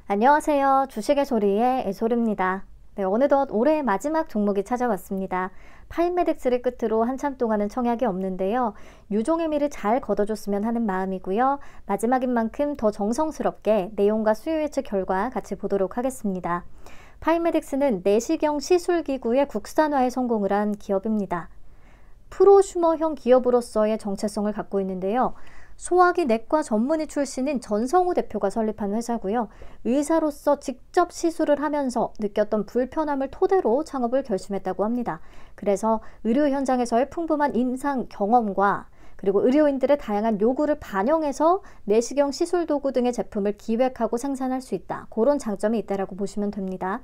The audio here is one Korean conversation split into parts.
안녕하세요. 주식의 소리의 애솔입니다. 네, 어느덧 올해의 마지막 종목이 찾아왔습니다. 파인메딕스를 끝으로 한참 동안은 청약이 없는데요. 유종의 미를 잘 걷어줬으면 하는 마음이고요. 마지막인 만큼 더 정성스럽게 내용과 수요 예측 결과 같이 보도록 하겠습니다. 파인메딕스는 내시경 시술기구의 국산화에 성공을 한 기업입니다. 프로슈머형 기업으로서의 정체성을 갖고 있는데요. 소화기 내과 전문의 출신인 전성우 대표가 설립한 회사고요. 의사로서 직접 시술을 하면서 느꼈던 불편함을 토대로 창업을 결심했다고 합니다. 그래서 의료 현장에서의 풍부한 임상 경험과 그리고 의료인들의 다양한 요구를 반영해서 내시경 시술 도구 등의 제품을 기획하고 생산할 수 있다. 그런 장점이 있다라고 보시면 됩니다.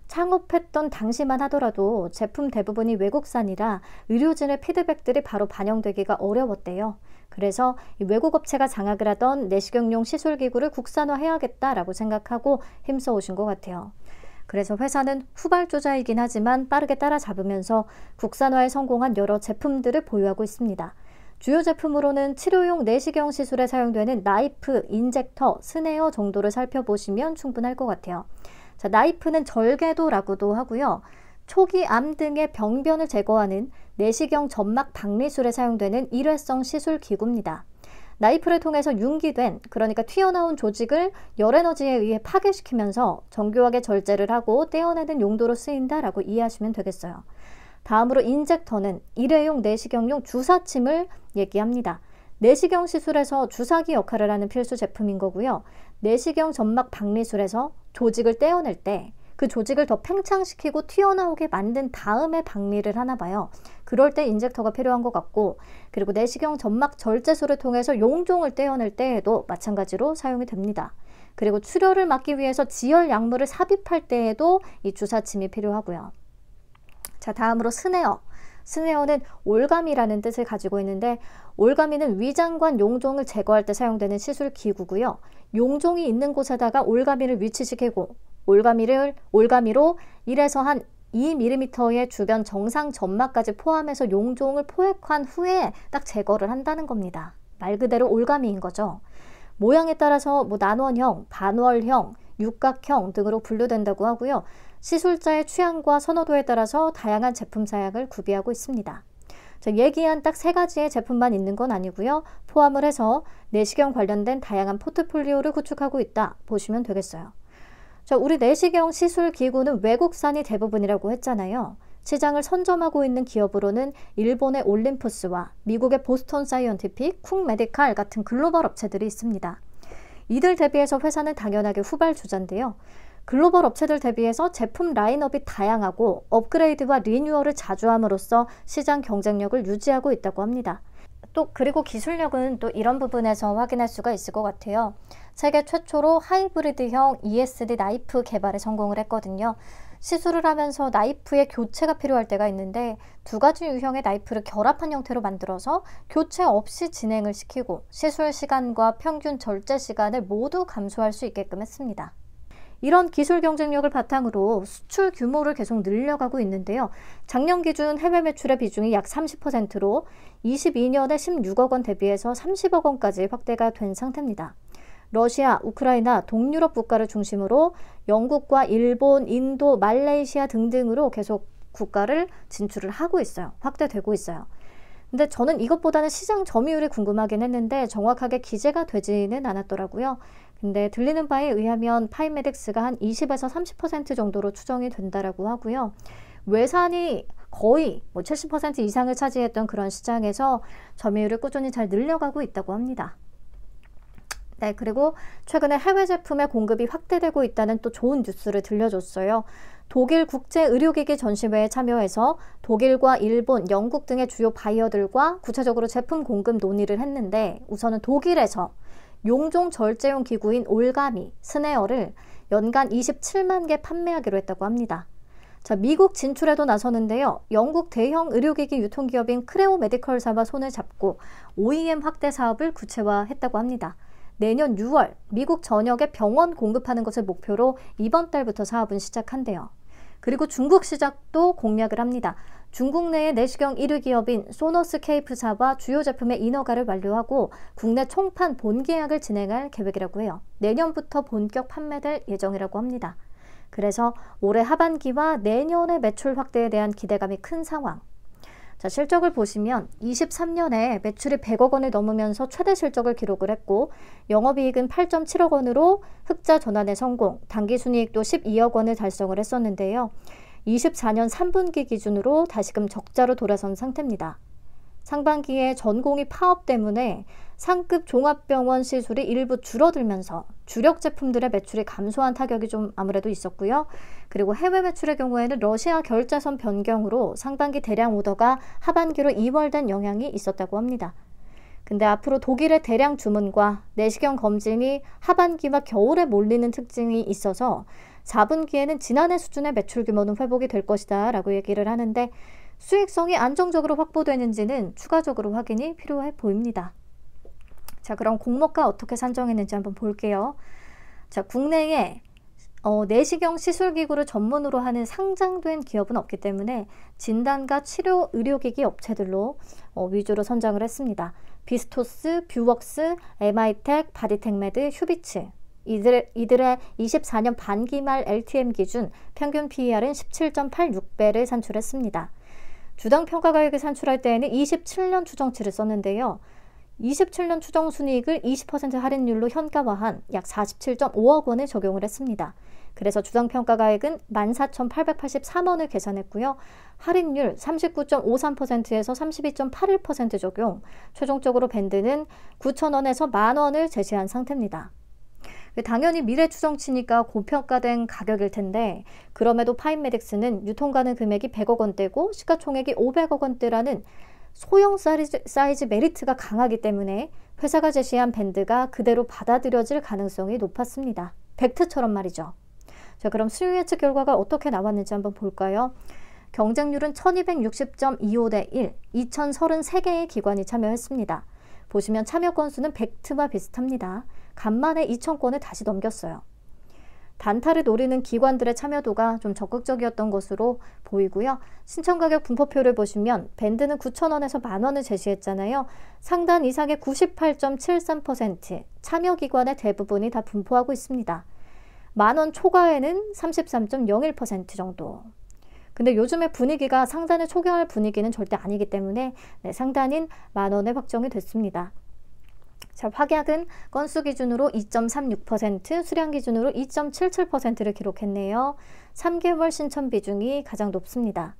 창업했던 당시만 하더라도 제품 대부분이 외국산이라 의료진의 피드백들이 바로 반영되기가 어려웠대요. 그래서 외국 업체가 장악을 하던 내시경용 시술기구를 국산화해야겠다라고 생각하고 힘써 오신 것 같아요. 그래서 회사는 후발주자이긴 하지만 빠르게 따라잡으면서 국산화에 성공한 여러 제품들을 보유하고 있습니다. 주요 제품으로는 치료용 내시경 시술에 사용되는 나이프, 인젝터, 스네어 정도를 살펴보시면 충분할 것 같아요. 자, 나이프는 절개도라고도 하고요. 초기 암 등의 병변을 제거하는 내시경 점막 박리술에 사용되는 일회성 시술 기구입니다. 나이프를 통해서 융기된, 그러니까 튀어나온 조직을 열에너지에 의해 파괴시키면서 정교하게 절제를 하고 떼어내는 용도로 쓰인다라고 이해하시면 되겠어요. 다음으로 인젝터는 일회용 내시경용 주사침을 얘기합니다. 내시경 시술에서 주사기 역할을 하는 필수 제품인 거고요. 내시경 점막 박리술에서 조직을 떼어낼 때 그 조직을 더 팽창시키고 튀어나오게 만든 다음에 박리를 하나 봐요. 그럴 때 인젝터가 필요한 것 같고, 그리고 내시경 점막 절제술을 통해서 용종을 떼어낼 때에도 마찬가지로 사용이 됩니다. 그리고 출혈을 막기 위해서 지혈 약물을 삽입할 때에도 이 주사침이 필요하고요. 자, 다음으로 스네어. 스네어는 올가미라는 뜻을 가지고 있는데, 올가미는 위장관 용종을 제거할 때 사용되는 시술 기구고요. 용종이 있는 곳에다가 올가미를 위치시키고 올가미로 1에서 한 2mm의 주변 정상 점막까지 포함해서 용종을 포획한 후에 딱 제거를 한다는 겁니다. 말 그대로 올가미인 거죠. 모양에 따라서 난원형, 반월형, 육각형 등으로 분류된다고 하고요. 시술자의 취향과 선호도에 따라서 다양한 제품 사양을 구비하고 있습니다. 자, 얘기한 딱 3가지의 제품만 있는 건 아니고요. 포함을 해서 내시경 관련된 다양한 포트폴리오를 구축하고 있다 보시면 되겠어요. 자, 우리 내시경 시술 기구는 외국산이 대부분이라고 했잖아요. 시장을 선점하고 있는 기업으로는 일본의 올림푸스와 미국의 보스턴 사이언티픽, 쿵 메디칼 같은 글로벌 업체들이 있습니다. 이들 대비해서 회사는 당연하게 후발주자인데요. 글로벌 업체들 대비해서 제품 라인업이 다양하고 업그레이드와 리뉴얼을 자주 함으로써 시장 경쟁력을 유지하고 있다고 합니다. 그리고 기술력은 또 이런 부분에서 확인할 수가 있을 것 같아요. 세계 최초로 하이브리드형 ESD 나이프 개발에 성공을 했거든요. 시술을 하면서 나이프의 교체가 필요할 때가 있는데 2가지 유형의 나이프를 결합한 형태로 만들어서 교체 없이 진행을 시키고 시술 시간과 평균 절제 시간을 모두 감소할 수 있게끔 했습니다. 이런 기술 경쟁력을 바탕으로 수출 규모를 계속 늘려가고 있는데요. 작년 기준 해외 매출의 비중이 약 30%로 22년에 16억 원 대비해서 30억 원까지 확대가 된 상태입니다. 러시아, 우크라이나, 동유럽 국가를 중심으로 영국과 일본, 인도, 말레이시아 등등으로 계속 국가를 진출을 하고 있어요. 확대되고 있어요. 근데 저는 이것보다는 시장 점유율이 궁금하긴 했는데 정확하게 기재가 되지는 않았더라고요. 근데 들리는 바에 의하면 파인메딕스가 한 20에서 30% 정도로 추정이 된다라고 하고요. 외산이 거의 70% 이상을 차지했던 그런 시장에서 점유율을 꾸준히 잘 늘려가고 있다고 합니다. 네, 그리고 최근에 해외 제품의 공급이 확대되고 있다는 또 좋은 뉴스를 들려줬어요. 독일 국제의료기기 전시회에 참여해서 독일과 일본, 영국 등의 주요 바이어들과 구체적으로 제품 공급 논의를 했는데 우선은 독일에서 용종 절제용 기구인 올가미, 스네어를 연간 27만 개 판매하기로 했다고 합니다. 자, 미국 진출에도 나서는데요. 영국 대형 의료기기 유통기업인 크레오 메디컬사와 손을 잡고 OEM 확대 사업을 구체화했다고 합니다. 내년 6월 미국 전역에 병원 공급하는 것을 목표로 이번 달부터 사업은 시작한대요. 그리고 중국 시장도 공략을 합니다. 중국 내의 내시경 1위 기업인 소너스케이프사와 주요 제품의 인허가를 완료하고 국내 총판 본계약을 진행할 계획이라고 해요. 내년부터 본격 판매될 예정이라고 합니다. 그래서 올해 하반기와 내년의 매출 확대에 대한 기대감이 큰 상황. 자, 실적을 보시면 23년에 매출이 100억 원을 넘으면서 최대 실적을 기록을 했고 영업이익은 8.7억 원으로 흑자 전환에 성공, 당기순이익도 12억 원을 달성을 했었는데요. 24년 3분기 기준으로 다시금 적자로 돌아선 상태입니다. 상반기에 전공의 파업 때문에 상급 종합병원 시술이 일부 줄어들면서 주력 제품들의 매출이 감소한 타격이 좀 아무래도 있었고요. 그리고 해외 매출의 경우에는 러시아 결제선 변경으로 상반기 대량 오더가 하반기로 이월된 영향이 있었다고 합니다. 근데 앞으로 독일의 대량 주문과 내시경 검진이 하반기와 겨울에 몰리는 특징이 있어서 4분기에는 지난해 수준의 매출 규모는 회복이 될 것이다 라고 얘기를 하는데 수익성이 안정적으로 확보되는지는 추가적으로 확인이 필요해 보입니다. 자, 그럼 공모가 어떻게 산정했는지 한번 볼게요. 자, 국내에 내시경 시술기구를 전문으로 하는 상장된 기업은 없기 때문에 진단과 치료 의료기기 업체들로 위주로 선정을 했습니다. 비스토스, 뷰웍스, MI텍, 바디텍메드, 휴비츠. 이들의 24년 반기말 LTM 기준 평균 PER은 17.86배를 산출했습니다. 주당 평가 가격을 산출할 때에는 27년 추정치를 썼는데요. 27년 추정 순이익을 20% 할인율로 현가화한 약 47.5억 원을 적용을 했습니다. 그래서 주당 평가 가액은 14,883원을 계산했고요. 할인율 39.53%에서 32.81% 적용, 최종적으로 밴드는 9,000원에서 10,000원을 제시한 상태입니다. 당연히 미래 추정치니까 고평가된 가격일 텐데 그럼에도 파인메딕스는 유통가능 금액이 100억 원대고 시가총액이 500억 원대라는 소형 사이즈 메리트가 강하기 때문에 회사가 제시한 밴드가 그대로 받아들여질 가능성이 높았습니다. 팩트처럼 말이죠. 자, 그럼 수요 예측 결과가 어떻게 나왔는지 한번 볼까요? 경쟁률은 1260.25 대 1, 2033개의 기관이 참여했습니다. 보시면 참여 건수는 벡트와 비슷합니다. 간만에 2,000건을 다시 넘겼어요. 단타를 노리는 기관들의 참여도가 좀 적극적이었던 것으로 보이고요. 신청가격 분포표를 보시면 밴드는 9,000원에서 10,000원을 제시했잖아요. 상단 이상의 98.73%, 참여 기관의 대부분이 다 분포하고 있습니다. 10,000원 초과에는 33.01% 정도. 근데 요즘의 분위기가 상단을 초과할 분위기는 절대 아니기 때문에 상단인 10,000원에 확정이 됐습니다. 자, 확약은 건수 기준으로 2.36%, 수량 기준으로 2.77%를 기록했네요. 3개월 신청 비중이 가장 높습니다.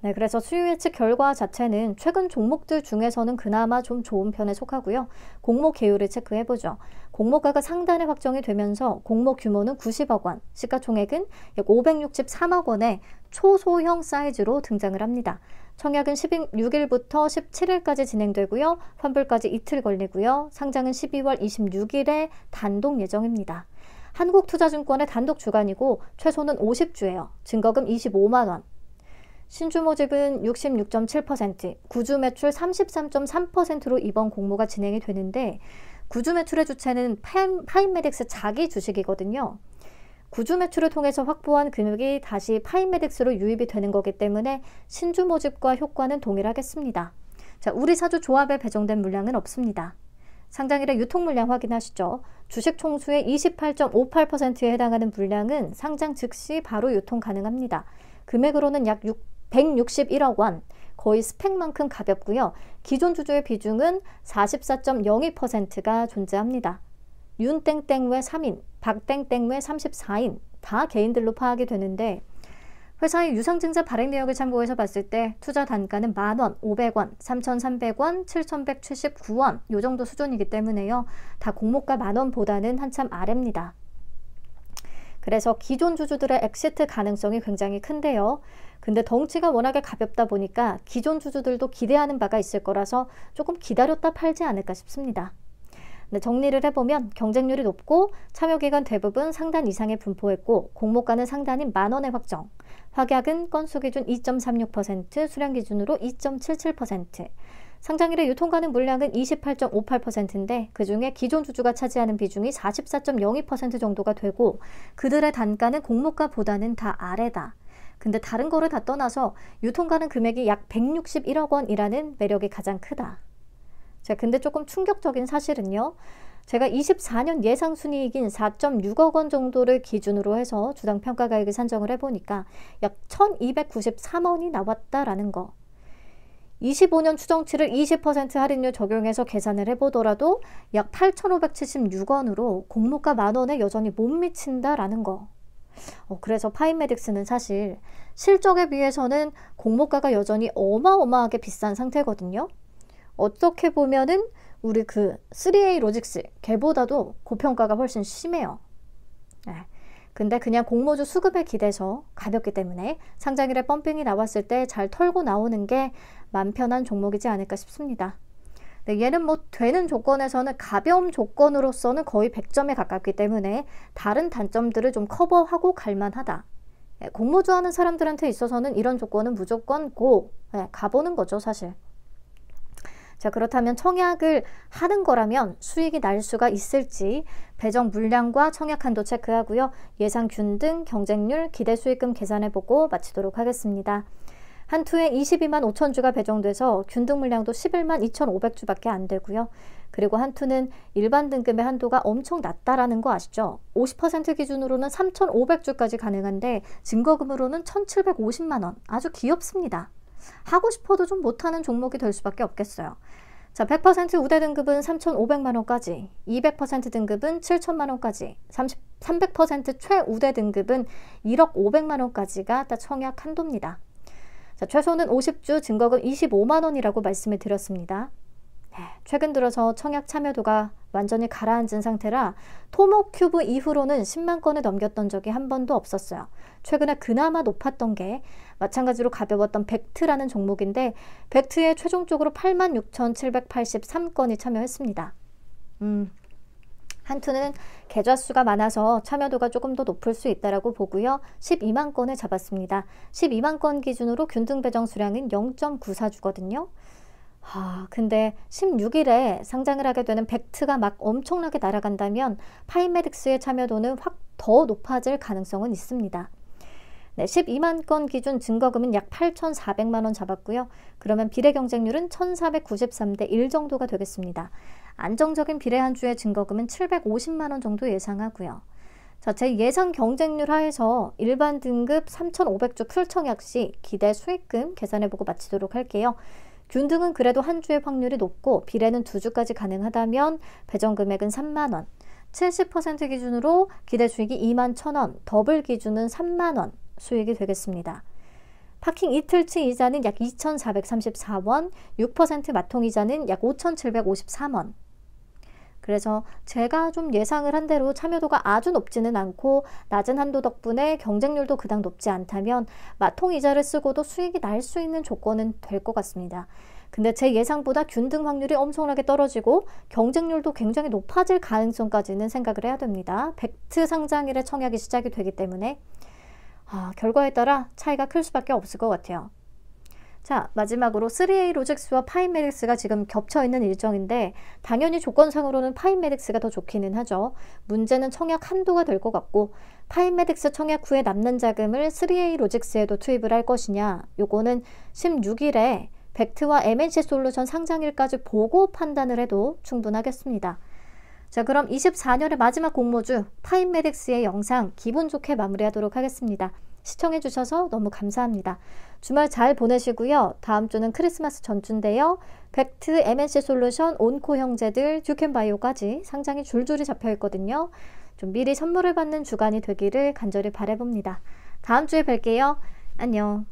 네, 그래서 수요 예측 결과 자체는 최근 종목들 중에서는 그나마 좀 좋은 편에 속하고요. 공모 계율을 체크해보죠. 공모가가 상단에 확정이 되면서 공모 규모는 90억 원, 시가총액은 약 563억 원의 초소형 사이즈로 등장을 합니다. 청약은 16일부터 17일까지 진행되고요. 환불까지 이틀 걸리고요. 상장은 12월 26일에 단독 예정입니다. 한국투자증권의 단독 주관이고 최소는 50주예요. 증거금 25만 원. 신주 모집은 66.7%, 구주 매출 33.3%로 이번 공모가 진행이 되는데 구주 매출의 주체는 파인메딕스 자기 주식이거든요. 구주 매출을 통해서 확보한 금액이 다시 파인메딕스로 유입이 되는 거기 때문에 신주 모집과 효과는 동일하겠습니다. 자, 우리 사주 조합에 배정된 물량은 없습니다. 상장일의 유통 물량 확인하시죠. 주식 총수의 28.58%에 해당하는 물량은 상장 즉시 바로 유통 가능합니다. 금액으로는 약 161억 원, 거의 스펙만큼 가볍고요. 기존 주주의 비중은 44.02%가 존재합니다. 윤땡땡 외 3인, 박땡땡 외 34인 다 개인들로 파악이 되는데 회사의 유상증자 발행 내역을 참고해서 봤을 때 투자 단가는 10,000원, 500원, 3,300원, 7,179원 요 정도 수준이기 때문에요. 다 공모가 10,000원보다는 한참 아래입니다. 그래서 기존 주주들의 엑시트 가능성이 굉장히 큰데요. 근데 덩치가 워낙에 가볍다 보니까 기존 주주들도 기대하는 바가 있을 거라서 조금 기다렸다 팔지 않을까 싶습니다. 네, 정리를 해보면 경쟁률이 높고 참여기관 대부분 상단 이상에 분포했고 공모가는 상단인 10,000원의 확정, 확약은 건수 기준 2.36%, 수량 기준으로 2.77%, 상장일에 유통가능 물량은 28.58%인데 그중에 기존 주주가 차지하는 비중이 44.02% 정도가 되고 그들의 단가는 공모가보다는 다 아래다. 근데 다른 거를 다 떠나서 유통 가능 금액이 약 161억 원이라는 매력이 가장 크다. 자, 근데 조금 충격적인 사실은요. 제가 24년 예상 순이익인 4.6억 원 정도를 기준으로 해서 주당 평가가액을 산정을 해보니까 약 1293원이 나왔다라는 거. 25년 추정치를 20% 할인율 적용해서 계산을 해보더라도 약 8,576원으로 공모가 만원에 여전히 못 미친다라는 거. 그래서 파인메딕스는 사실 실적에 비해서는 공모가가 여전히 어마어마하게 비싼 상태거든요. 어떻게 보면은 우리 그 3A 로직스 걔보다도 고평가가 훨씬 심해요. 네. 근데 그냥 공모주 수급에 기대서 가볍기 때문에 상장일에 펌핑이 나왔을 때 잘 털고 나오는 게 맘 편한 종목이지 않을까 싶습니다. 네, 얘는 뭐 되는 조건에서는 가벼움 조건으로서는 거의 100점에 가깝기 때문에 다른 단점들을 좀 커버하고 갈만하다. 네, 공모주 하는 사람들한테 있어서는 이런 조건은 무조건 가보는 거죠, 사실. 자, 그렇다면 청약을 하는 거라면 수익이 날 수가 있을지 배정 물량과 청약 한도 체크하고요. 예상 균등, 경쟁률, 기대 수익금 계산해보고 마치도록 하겠습니다. 한 투에 22만 5천 주가 배정돼서 균등 물량도 11만 2,500주밖에 안 되고요. 그리고 한 투는 일반 등급의 한도가 엄청 낮다라는 거 아시죠? 50% 기준으로는 3,500주까지 가능한데 증거금으로는 1,750만 원. 아주 귀엽습니다. 하고 싶어도 좀 못하는 종목이 될 수밖에 없겠어요. 자, 100% 우대 등급은 3,500만 원까지, 200% 등급은 7,000만 원까지, 300% 최우대 등급은 1억 500만 원까지가 다 청약 한도입니다. 자, 최소는 50주 증거금 25만 원이라고 말씀을 드렸습니다. 최근 들어서 청약 참여도가 완전히 가라앉은 상태라 토모큐브 이후로는 10만 건을 넘겼던 적이 한 번도 없었어요. 최근에 그나마 높았던 게 마찬가지로 가벼웠던 벡트라는 종목인데 벡트에 최종적으로 86,783건이 참여했습니다. 한 투는 계좌 수가 많아서 참여도가 조금 더 높을 수 있다라고 보고요. 12만 건을 잡았습니다. 12만 건 기준으로 균등 배정 수량은 0.94주거든요. 근데 16일에 상장을 하게 되는 벡트가 막 엄청나게 날아간다면 파인메딕스의 참여도는 확 더 높아질 가능성은 있습니다. 네, 12만 건 기준 증거금은 약 8,400만 원 잡았고요. 그러면 비례 경쟁률은 1,493대 1 정도가 되겠습니다. 안정적인 비례 한 주의 증거금은 750만 원 정도 예상하고요. 자, 제 예상 경쟁률 하에서 일반 등급 3,500주 풀청약 시 기대 수익금 계산해보고 마치도록 할게요. 균등은 그래도 한 주의 확률이 높고 비례는 2주까지 가능하다면 배정 금액은 3만 원, 70% 기준으로 기대 수익이 2만 1,000원, 더블 기준은 3만 원 수익이 되겠습니다. 파킹 이틀치 이자는 약 2,434원, 6% 마통 이자는 약 5,753원. 그래서 제가 좀 예상을 한 대로 참여도가 아주 높지는 않고 낮은 한도 덕분에 경쟁률도 그닥 높지 않다면 마통 이자를 쓰고도 수익이 날 수 있는 조건은 될 것 같습니다. 근데 제 예상보다 균등 확률이 엄청나게 떨어지고 경쟁률도 굉장히 높아질 가능성까지는 생각을 해야 됩니다. 벡트 상장일에 청약이 시작이 되기 때문에 결과에 따라 차이가 클 수밖에 없을 것 같아요. 자, 마지막으로 3A 로직스와 파인메딕스가 지금 겹쳐있는 일정인데 당연히 조건상으로는 파인메딕스가 더 좋기는 하죠. 문제는 청약 한도가 될 것 같고 파인메딕스 청약 후에 남는 자금을 3A 로직스에도 투입을 할 것이냐, 요거는 16일에 벡트와 MNC솔루션 상장일까지 보고 판단을 해도 충분하겠습니다. 자, 그럼 24년의 마지막 공모주 파인메딕스의 영상 기분 좋게 마무리하도록 하겠습니다. 시청해주셔서 너무 감사합니다. 주말 잘 보내시고요. 다음 주는 크리스마스 전주인데요. 벡트, MNC솔루션, 온코 형제들, 듀켄바이오까지 상장이 줄줄이 잡혀있거든요. 좀 미리 선물을 받는 주간이 되기를 간절히 바라봅니다. 다음 주에 뵐게요. 안녕.